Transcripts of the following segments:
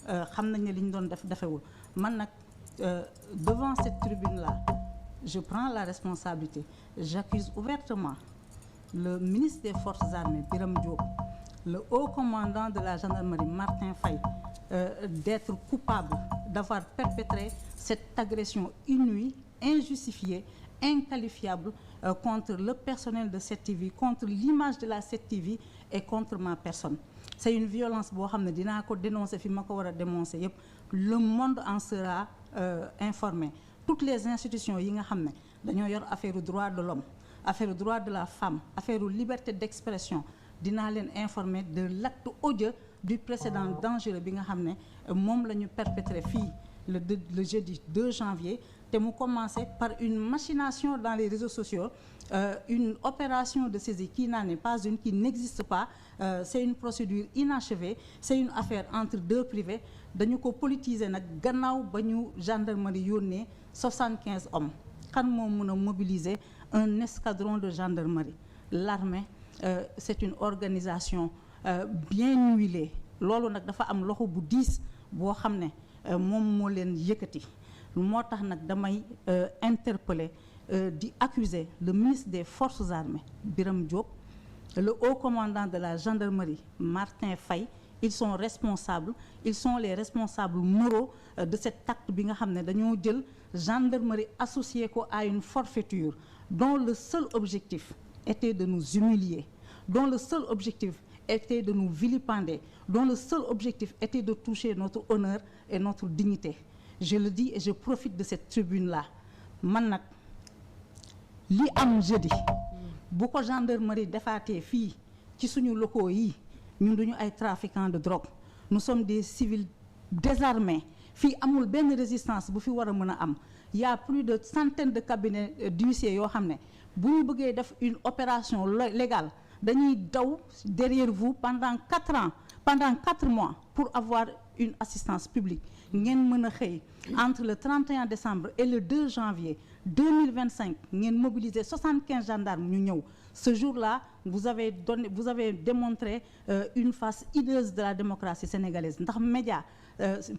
xam nañ ne li ñu doon def defewul man nag devant cette tribune là je prends la responsabilité j'accuse ouvertement le ministre des Forces armées Birame Diop le haut commandant de la gendarmerie Martin Faye d'être coupable d'avoir perpétré cette agression inouïe, injustifiée, inqualifiable contre le personnel de 7TV, contre l'image de la 7TV et contre ma personne. C'est une violence boo xam ne dinaa ko dénoncer fi ma ko war a dénoncer yépp le monde en sera informé. Toutes les institutions yi nga xam ne dañoo yor affaire droit de l'homme, affaire droit de la femme, affaire liberté d'expression dinaa leen informer de l'acte odieux du précédent dangereux bi nga xam ne moom la ñu perpétré fii le jeudi 2 janvier te mu commencé par une machination dans les réseaux sociaux une opération de saisie qui n'en est pas une, qui n'existe pas, c'est une procédure inachevée, c'est une affaire entre deux privés. Dañu ko politiser nag gannaaw ba ñu gendarmerie yónnee 75 hommes. Kan moo mën a mobiliser un escadron de gendarmerie? L'armée, c'est une organisation bien huilée. Loolu nag dafa am loxo bu diis boo xam ne moom moo leen yëkkati. Moo tax nag damay interpeller di accuser le ministre des Forces armées Birame Diop, le haut commandant de la gendarmerie Martin Faye. Ils sont responsables, ils sont les responsables moraux de cet acte bi nga xam ne dañoo jël gendarmerie associé ko à une forfaiture dont le seul objectif était de nous humilier, dont le seul objectif était de nous vilipender, dont le seul objectif était de toucher notre honneur et notre dignité. Je le dis et je profite de cette tribune-là. Man nag li am jeudi bu ko gendarmerie defaatee fii ci suñu locaux yi ñun duñu ay trafiquants de drogue, nous sommes des civils désarmés. Fii amul benn résistance bu fi war a mën a am. Il y a plus de centaines de cabinets d'huissiers yoo xam ne bu ñu bëggee def une opération légale dañuy daw derrière vous pendant 4 ans, pendant 4 mois pour avoir une assistance publique. Ngeen mën a xëy entre le 31 décembre et le 2 janvier 2025 ngeen mobiliser 75 gendarmes ñu ñëw. Ce jour-là, vous avez démontré une face hideuse de la démocratie sénégalaise. Ndax média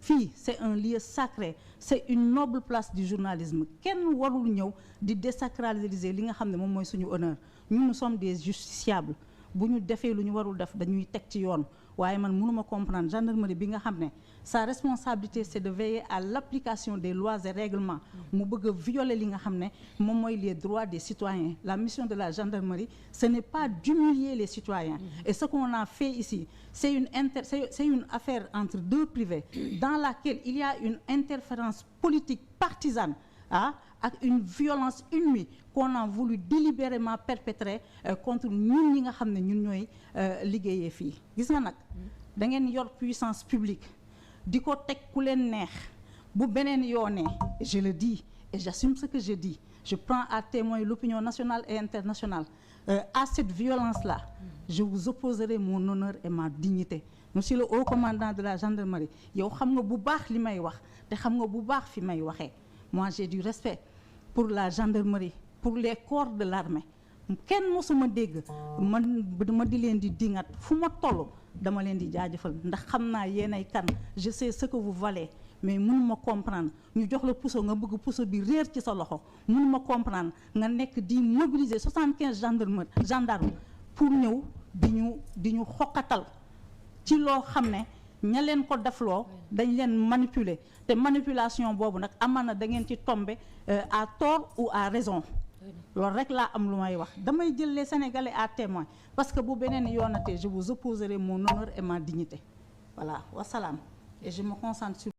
fii c'est un lieu sacré, c'est une noble place du journalisme. Kenn warul ñëw di désacraliser li nga xam ne moom mooy suñu honneur. Nous sommes des justiciables. Bu ñu defee lu ñu warul def dañuy teg ci yoon. Waaye man mënuma comprendre gendarmerie bi nga xam ne sa responsabilité c'est de veiller à l'application des lois et règlements. Mu bëgg a violer li nga xam ne moom mooy les droits des citoyens. La mission de la gendarmerie, ce n'est pas d'humilier les citoyens. Et ce qu'on a fait ici, c'est une affaire entre deux privés dans laquelle il y a une interférence politique partisane, ak une violence inouïe qu'on a voulu délibérément perpétrer contre ñun ñi nga xam ne ñun ñooy liggéeyee fii. Gis nga nag da ngeen yor puissance publique di ko teg ku leen neex bu beneen yoonee, je le dis et j'assume ce que je dis, je prends à témoin l'opinion nationale et internationale. À cette violence-là, je vous opposerai mon honneur et ma dignité. Monsieur le haut commandant de la gendarmerie, yow xam nga bu baax li may wax te xam nga bu baax fi may waxee. Moi j'ai du respect pour la gendarmerie, pour les corps de l'armée. Kenn mosuma dégg ma di leen di dingat fu ma toll dama leen di jaajëfal ndax xam naa yéenay kan, je sais ce que vous valez, mais mënuma comprendre ñu jox la puso nga bëgg puso bi réer ci sa loxo. Mënuma comprendre nga nekk di mobiliser 75 gendarmes pour ñëw di ñu xokkatal ci loo xam ne ña leen ko defloo dañ leen manipuler te manipulation boobu nag amana da ngeen ci tomber à tort ou à raison. Loolu rek laa am lu may wax damay jël les Sénégalais à témoin parce que bu beneen yoonatee je vous opposerai mon honneur et ma dignité. Voilà, wasalaam. Et je me concentre sur